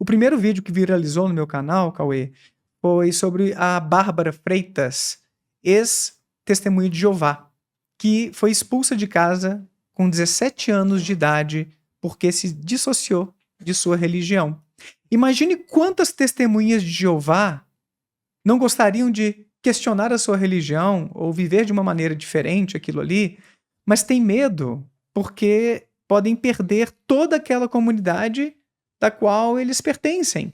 O primeiro vídeo que viralizou no meu canal, Cauê, foi sobre a Bárbara Freitas, ex-testemunha de Jeová, que foi expulsa de casa com 17 anos de idade porque se dissociou de sua religião. Imagine quantas testemunhas de Jeová não gostariam de questionar a sua religião ou viver de uma maneira diferente aquilo ali, mas tem medo porque podem perder toda aquela comunidade da qual eles pertencem.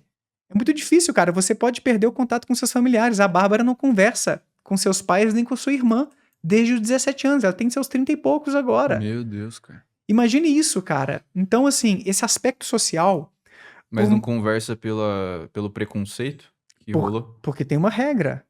É muito difícil, cara. Você pode perder o contato com seus familiares. A Bárbara não conversa com seus pais nem com sua irmã desde os 17 anos. Ela tem seus 30 e poucos agora. Meu Deus, cara. Imagine isso, cara. Então, assim, esse aspecto social... Mas não conversa pelo preconceito que rolou? Porque tem uma regra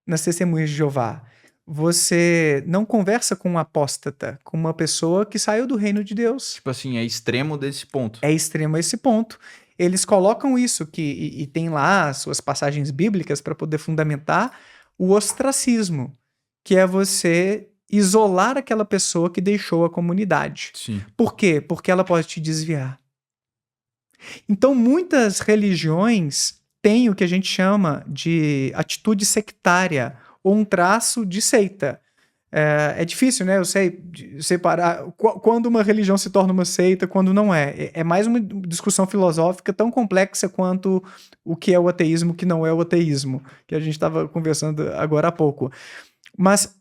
nas testemunhas de Jeová. Você não conversa com um apóstata, com uma pessoa que saiu do reino de Deus. Tipo assim, é extremo desse ponto. É extremo a esse ponto. Eles colocam isso, e tem lá as suas passagens bíblicas para poder fundamentar o ostracismo, que é você isolar aquela pessoa que deixou a comunidade. Sim. Por quê? Porque ela pode te desviar. Então, muitas religiões têm o que a gente chama de atitude sectária ou um traço de seita. É difícil, né? Eu sei separar quando uma religião se torna uma seita, quando não é. É mais uma discussão filosófica tão complexa quanto o que é o ateísmo, o que não é o ateísmo, que a gente estava conversando agora há pouco. Mas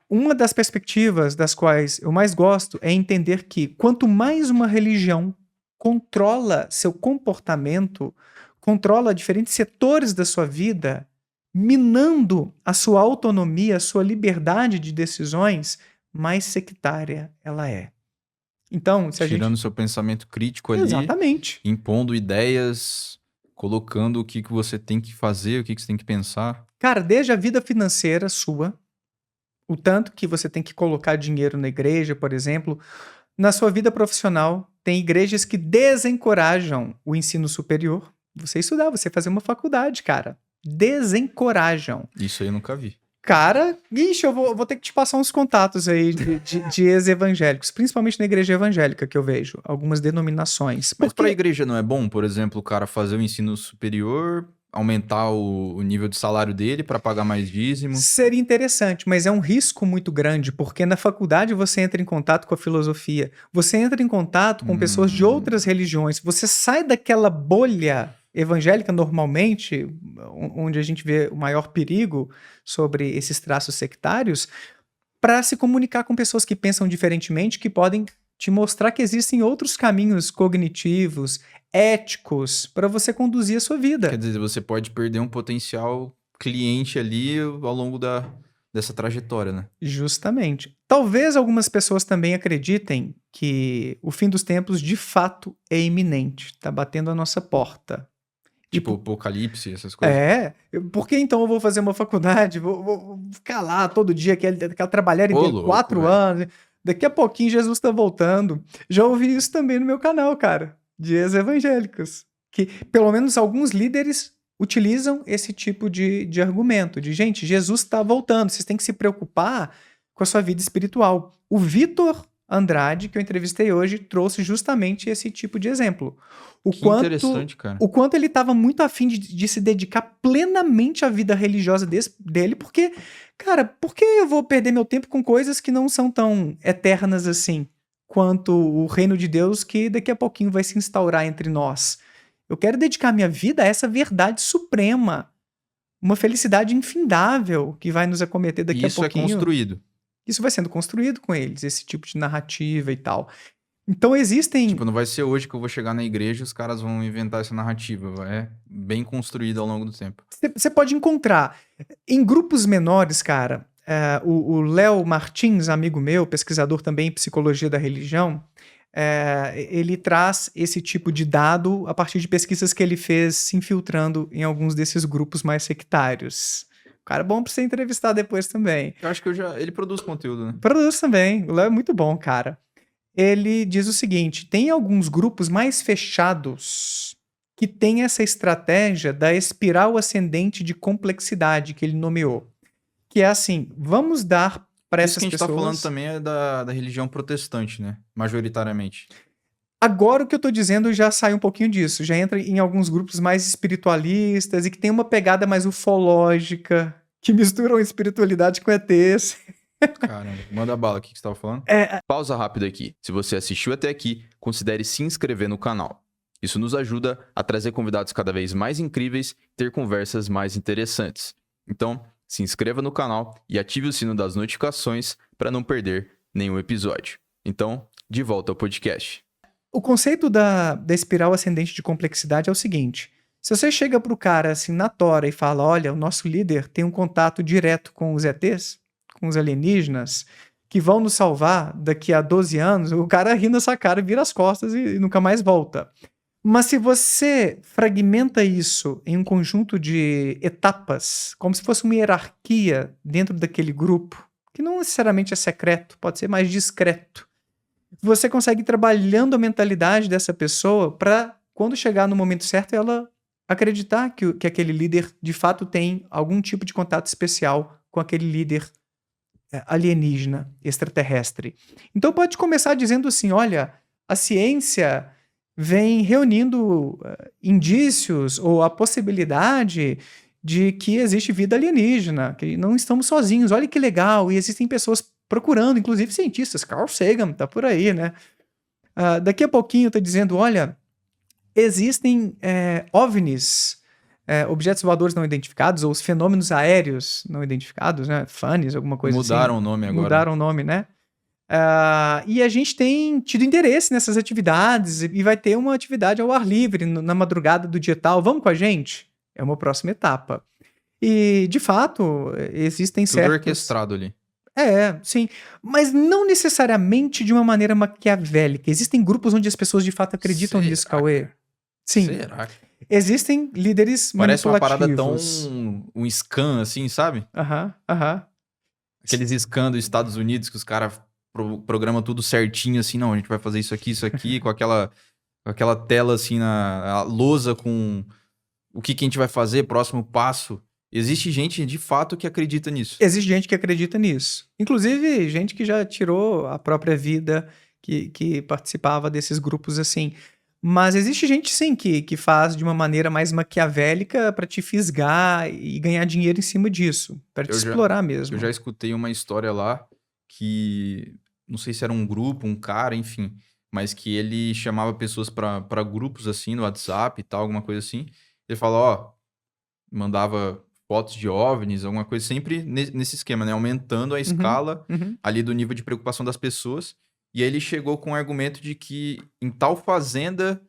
uma das perspectivas das quais eu mais gosto é entender que quanto mais uma religião controla seu comportamento, controla diferentes setores da sua vida, minando a sua autonomia, a sua liberdade de decisões, mais sectária ela é. Então, se a Tirando gente... seu pensamento crítico ali. Exatamente. Impondo ideias, colocando o que você tem que fazer, o que você tem que pensar. Cara, desde a vida financeira sua, o tanto que você tem que colocar dinheiro na igreja, por exemplo, na sua vida profissional, tem igrejas que desencorajam o ensino superior. Você estudar, você fazer uma faculdade, cara. Desencorajam. Isso aí eu nunca vi. Cara, ixi, eu vou ter que te passar uns contatos aí de ex-evangélicos, principalmente na igreja evangélica que eu vejo, algumas denominações. Mas pra igreja não é bom, por exemplo, o cara fazer o ensino superior, aumentar o nível de salário dele pra pagar mais dízimo? Seria interessante, mas é um risco muito grande, porque na faculdade você entra em contato com a filosofia, você entra em contato com pessoas de outras religiões, você sai daquela bolha evangélica normalmente, onde a gente vê o maior perigo sobre esses traços sectários, para se comunicar com pessoas que pensam diferentemente, que podem te mostrar que existem outros caminhos cognitivos, éticos, para você conduzir a sua vida. Quer dizer, você pode perder um potencial cliente ali ao longo dessa trajetória, né? Justamente. Talvez algumas pessoas também acreditem que o fim dos tempos de fato é iminente, está batendo a nossa porta. Tipo apocalipse, essas coisas. Por que então eu vou fazer uma faculdade, vou ficar lá todo dia, aquela trabalhar inteiro, 4 anos, daqui a pouquinho Jesus está voltando. Já ouvi isso também no meu canal, cara, de ex-evangélicos, que pelo menos alguns líderes utilizam esse tipo de argumento, de gente, Jesus está voltando, vocês têm que se preocupar com a sua vida espiritual. O Vitor Andrade, que eu entrevistei hoje, trouxe justamente esse tipo de exemplo. Interessante, cara. O quanto ele estava muito afim de se dedicar plenamente à vida religiosa dele, porque, cara, por que eu vou perder meu tempo com coisas que não são tão eternas assim, quanto o reino de Deus que daqui a pouquinho vai se instaurar entre nós? Eu quero dedicar minha vida a essa verdade suprema, uma felicidade infindável que vai nos acometer daqui a pouquinho. Isso é construído. Isso vai sendo construído com eles, esse tipo de narrativa e tal. Então existem... Tipo, não vai ser hoje que eu vou chegar na igreja e os caras vão inventar essa narrativa. É bem construída ao longo do tempo. Você pode encontrar em grupos menores, cara. O Léo Martins, amigo meu, pesquisador também em psicologia da religião, ele traz esse tipo de dado a partir de pesquisas que ele fez se infiltrando em alguns desses grupos mais sectários. Cara bom pra você entrevistar depois também. Eu acho que ele produz conteúdo, né? Produz também. O Léo é muito bom, cara. Ele diz o seguinte, tem alguns grupos mais fechados que tem essa estratégia da espiral ascendente de complexidade que ele nomeou. Que é assim, vamos dar para essas pessoas... Isso que a gente tá falando também é da religião protestante, né? Majoritariamente. Agora o que eu tô dizendo já sai um pouquinho disso, já entra em alguns grupos mais espiritualistas e que tem uma pegada mais ufológica, que misturam espiritualidade com ETs. Caramba, manda bala, o que você tava falando? Pausa rápida aqui. Se você assistiu até aqui, considere se inscrever no canal. Isso nos ajuda a trazer convidados cada vez mais incríveis e ter conversas mais interessantes. Então, se inscreva no canal e ative o sino das notificações para não perder nenhum episódio. Então, de volta ao podcast. O conceito da espiral ascendente de complexidade é o seguinte: se você chega pro cara assim na tora e fala, olha, o nosso líder tem um contato direto com os ETs, com os alienígenas, que vão nos salvar daqui a 12 anos, o cara ri nessa cara, vira as costas e nunca mais volta. Mas se você fragmenta isso em um conjunto de etapas, como se fosse uma hierarquia dentro daquele grupo, que não necessariamente é secreto, pode ser mais discreto, você consegue ir trabalhando a mentalidade dessa pessoa para, quando chegar no momento certo, ela acreditar que aquele líder de fato tem algum tipo de contato especial com aquele líder alienígena, extraterrestre. Então pode começar dizendo assim, olha, a ciência vem reunindo indícios ou a possibilidade de que existe vida alienígena, que não estamos sozinhos, olha que legal, e existem pessoas procurando, inclusive cientistas, Carl Sagan tá por aí, né? Daqui a pouquinho tá dizendo, olha, existem OVNIs, objetos voadores não identificados, ou os fenômenos aéreos não identificados, né? FANIs, alguma coisa Mudaram assim. o nome agora. Mudaram o nome, né? E a gente tem tido interesse nessas atividades e vai ter uma atividade ao ar livre na madrugada do dia tal. Vamos com a gente? É uma próxima etapa. E, de fato, existem Tudo certos... orquestrado ali. Sim. Mas não necessariamente de uma maneira maquiavélica. Existem grupos onde as pessoas de fato acreditam nisso, Cauê. Sim. Será? Existem líderes Parece uma parada tão... manipulativos. um scan, assim, sabe? Aham. Aqueles scans dos Estados Unidos que os caras programam tudo certinho, assim, não, a gente vai fazer isso aqui, com aquela tela, assim, a lousa com o que a gente vai fazer, próximo passo. Existe gente, de fato, que acredita nisso. Existe gente que acredita nisso. Inclusive, gente que já tirou a própria vida, que participava desses grupos assim. Mas existe gente, sim, que faz de uma maneira mais maquiavélica para te fisgar e ganhar dinheiro em cima disso. Para te explorar mesmo. Eu já escutei uma história lá que... não sei se era um grupo, um cara, enfim. Mas que ele chamava pessoas para grupos, assim, no WhatsApp e tal, alguma coisa assim. Ele falou, mandava... fotos de OVNIs, alguma coisa, sempre nesse esquema, né? Aumentando a escala ali do nível de preocupação das pessoas. E aí ele chegou com o argumento de que em tal fazenda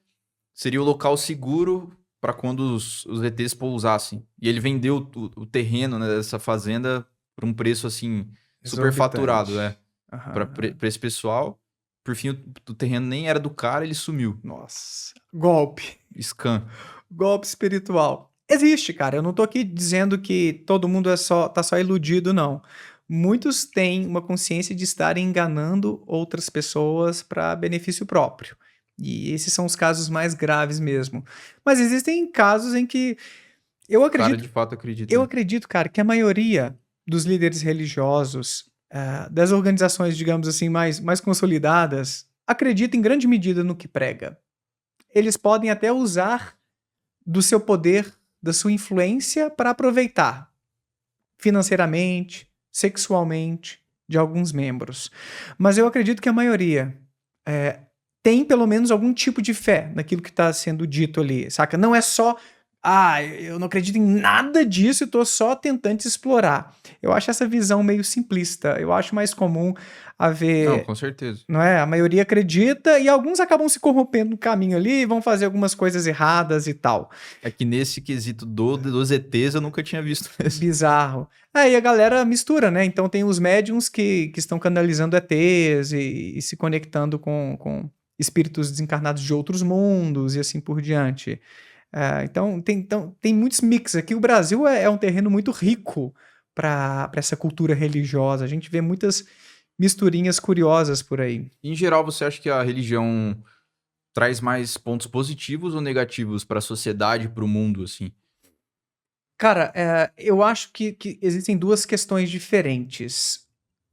seria o local seguro para quando os ETs pousassem. E ele vendeu o terreno, né, dessa fazenda por um preço, assim, super faturado, para esse pessoal. Por fim, o terreno nem era do cara, ele sumiu. Nossa. Golpe. Scam. Golpe espiritual. Existe, cara. Eu não tô aqui dizendo que todo mundo tá só iludido, não. Muitos têm uma consciência de estarem enganando outras pessoas para benefício próprio. E esses são os casos mais graves mesmo. Mas existem casos em que eu acredito... O cara de fato acredita. Eu acredito, cara, que a maioria dos líderes religiosos, das organizações, digamos assim, mais consolidadas, acredita em grande medida no que prega. Eles podem até usar do seu poder, da sua influência para aproveitar financeiramente, sexualmente, de alguns membros. Mas eu acredito que a maioria tem pelo menos algum tipo de fé naquilo que está sendo dito ali, saca? Não é só, eu não acredito em nada disso e tô só tentando explorar. Eu acho essa visão meio simplista. Eu acho mais comum haver... Não, com certeza. Não é? A maioria acredita e alguns acabam se corrompendo no caminho ali e vão fazer algumas coisas erradas e tal. É que nesse quesito dos ETs eu nunca tinha visto isso. Bizarro. Aí a galera mistura, né? Então tem os médiums que estão canalizando ETs e se conectando com espíritos desencarnados de outros mundos e assim por diante. Então tem muitos mix. Aqui o Brasil é um terreno muito rico para essa cultura religiosa. A gente vê muitas misturinhas curiosas por aí. Em geral, você acha que a religião traz mais pontos positivos ou negativos para a sociedade, para o mundo, assim? Cara, eu acho que existem duas questões diferentes.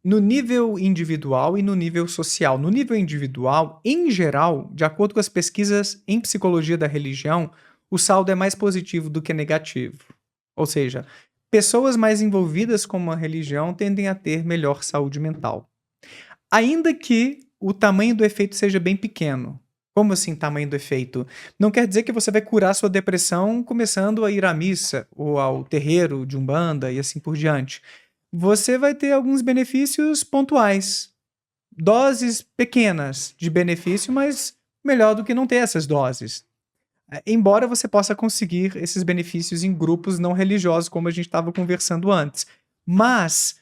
no nível individual e no nível social. No nível individual, em geral, de acordo com as pesquisas em psicologia da religião, o saldo é mais positivo do que negativo. Ou seja, pessoas mais envolvidas com uma religião tendem a ter melhor saúde mental. Ainda que o tamanho do efeito seja bem pequeno. Como assim, tamanho do efeito? Não quer dizer que você vai curar sua depressão começando a ir à missa ou ao terreiro de Umbanda e assim por diante. Você vai ter alguns benefícios pontuais. Doses pequenas de benefício, mas melhor do que não ter essas doses. Embora você possa conseguir esses benefícios em grupos não religiosos, como a gente estava conversando antes. Mas,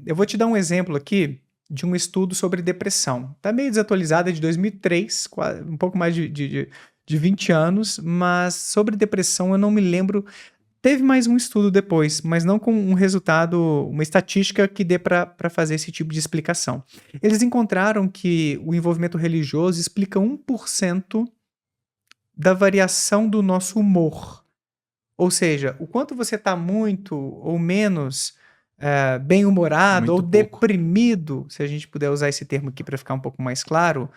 eu vou te dar um exemplo aqui de um estudo sobre depressão. Está meio desatualizado, é de 2003, um pouco mais de 20 anos, mas sobre depressão eu não me lembro. Teve mais um estudo depois, mas não com um resultado, uma estatística que dê para fazer esse tipo de explicação. Eles encontraram que o envolvimento religioso explica 1% da variação do nosso humor. Ou seja, o quanto você está muito ou menos bem-humorado Muito ou pouco. deprimido, se a gente puder usar esse termo aqui para ficar um pouco mais claro,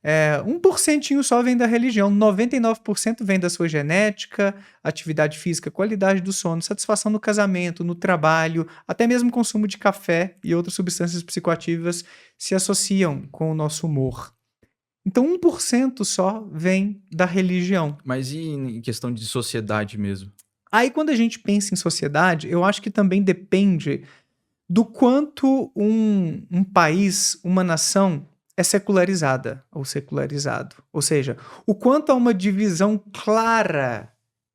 1% só vem da religião, 99% vem da sua genética, atividade física, qualidade do sono, satisfação no casamento, no trabalho, até mesmo consumo de café e outras substâncias psicoativas se associam com o nosso humor. Então 1% só vem da religião. Mas e em questão de sociedade mesmo? Aí quando a gente pensa em sociedade, eu acho que também depende do quanto um país, uma nação é secularizada ou secularizado. Ou seja, o quanto há uma divisão clara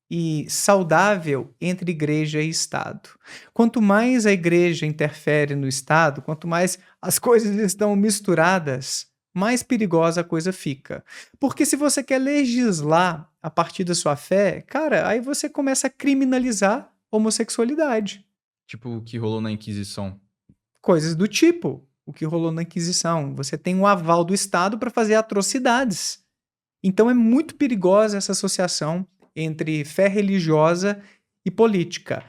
e saudável entre igreja e Estado. Quanto mais a igreja interfere no Estado, quanto mais as coisas estão misturadas, mais perigosa a coisa fica. Porque se você quer legislar a partir da sua fé, cara, aí você começa a criminalizar a homossexualidade. Tipo o que rolou na Inquisição. Coisas do tipo o que rolou na Inquisição. Você tem um aval do Estado para fazer atrocidades. Então é muito perigosa essa associação entre fé religiosa e política.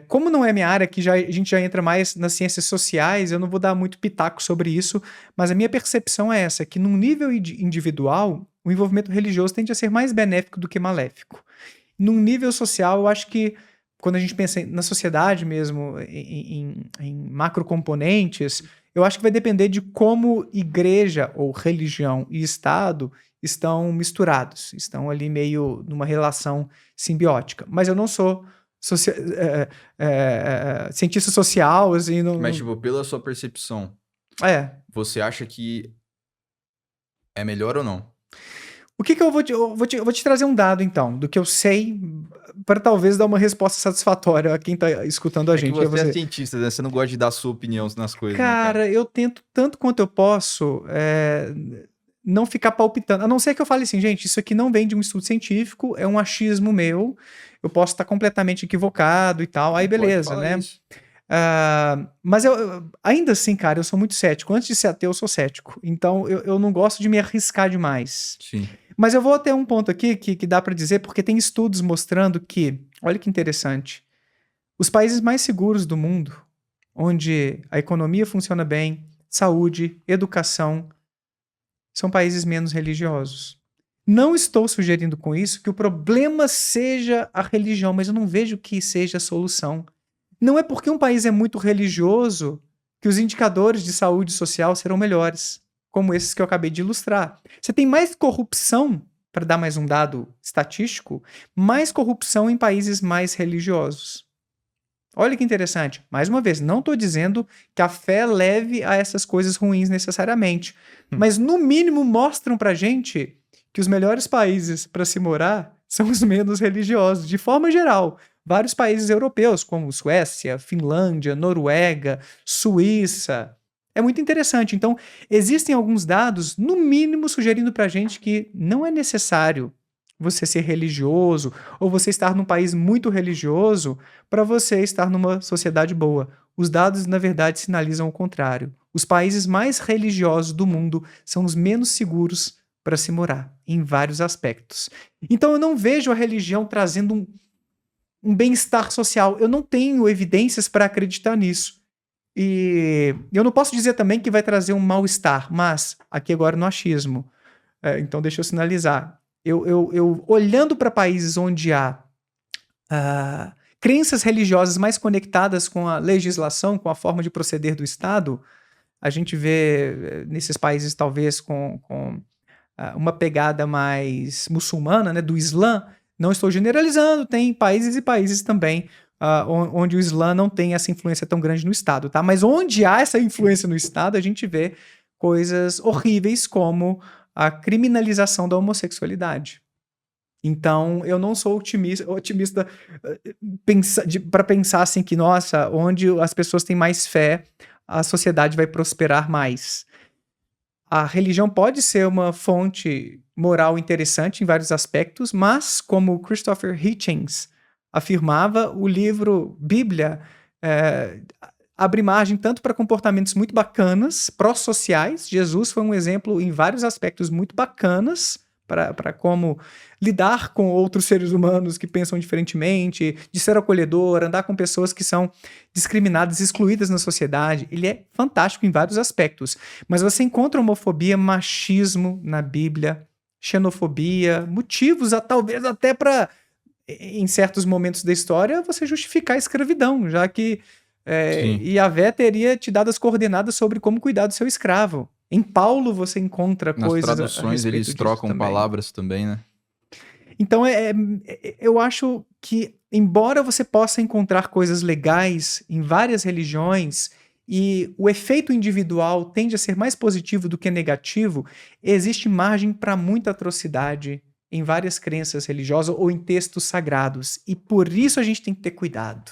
Como não é minha área, que a gente já entra mais nas ciências sociais, eu não vou dar muito pitaco sobre isso, mas a minha percepção é essa, que num nível individual, o envolvimento religioso tende a ser mais benéfico do que maléfico. Num nível social, eu acho que quando a gente pensa na sociedade mesmo, em macrocomponentes, eu acho que vai depender de como igreja ou religião e Estado estão misturados, estão ali meio numa relação simbiótica. Mas eu não sou cientista social, assim, não... Mas, tipo, pela sua percepção, você acha que é melhor ou não? O que eu vou te trazer um dado, então, do que eu sei, para talvez dar uma resposta satisfatória a quem tá escutando a gente. Que você é cientista, né? Você não gosta de dar sua opinião nas coisas, cara, né, cara? Eu tento tanto quanto eu posso não ficar palpitando. A não ser que eu fale assim, gente, isso aqui não vem de um estudo científico, é um achismo meu, eu posso estar completamente equivocado e tal, aí beleza, né? Mas ainda assim, cara, eu sou muito cético. Antes de ser ateu, eu sou cético. Então, eu não gosto de me arriscar demais. Sim. Mas eu vou até um ponto aqui que dá para dizer, porque tem estudos mostrando que, olha que interessante, os países mais seguros do mundo, onde a economia funciona bem, saúde, educação, são países menos religiosos. Não estou sugerindo com isso que o problema seja a religião, mas eu não vejo que seja a solução. Não é porque um país é muito religioso que os indicadores de saúde social serão melhores, como esses que eu acabei de ilustrar. Você tem mais corrupção, para dar mais um dado estatístico, mais corrupção em países mais religiosos. Olha que interessante. Mais uma vez, não estou dizendo que a fé leve a essas coisas ruins necessariamente, mas no mínimo mostram pra gente que os melhores países para se morar são os menos religiosos, de forma geral. Vários países europeus, como Suécia, Finlândia, Noruega, Suíça. É muito interessante. Então, existem alguns dados, no mínimo, sugerindo pra gente que não é necessário você ser religioso ou você estar num país muito religioso para você estar numa sociedade boa. Os dados, na verdade, sinalizam o contrário. Os países mais religiosos do mundo são os menos seguros para se morar, em vários aspectos. Então, eu não vejo a religião trazendo um bem-estar social. Eu não tenho evidências para acreditar nisso. E eu não posso dizer também que vai trazer um mal-estar, mas aqui agora no achismo. Então deixa eu sinalizar. Eu olhando para países onde há crenças religiosas mais conectadas com a legislação, com a forma de proceder do Estado, a gente vê nesses países talvez com uma pegada mais muçulmana, né, do Islã. Não estou generalizando, tem países e países também onde o Islã não tem essa influência tão grande no Estado, tá? Mas onde há essa influência no Estado, a gente vê coisas horríveis como a criminalização da homossexualidade. Então, eu não sou otimista para pensar assim que, nossa, onde as pessoas têm mais fé, a sociedade vai prosperar mais. A religião pode ser uma fonte moral interessante em vários aspectos, mas, como Christopher Hitchens afirmava, o livro Bíblia abre margem tanto para comportamentos muito bacanas, pró-sociais. Jesus foi um exemplo em vários aspectos muito bacanas para como lidar com outros seres humanos que pensam diferentemente, de ser acolhedor, andar com pessoas que são discriminadas, excluídas na sociedade. Ele é fantástico em vários aspectos, mas você encontra homofobia, machismo na Bíblia, xenofobia, motivos talvez até para, em certos momentos da história, você justificar a escravidão, já que Yahvé teria te dado as coordenadas sobre como cuidar do seu escravo. Em Paulo você encontra Nas coisas traduções eles trocam palavras também, né? Então eu acho que, embora você possa encontrar coisas legais em várias religiões e o efeito individual tende a ser mais positivo do que negativo, existe margem para muita atrocidade em várias crenças religiosas ou em textos sagrados. E por isso a gente tem que ter cuidado.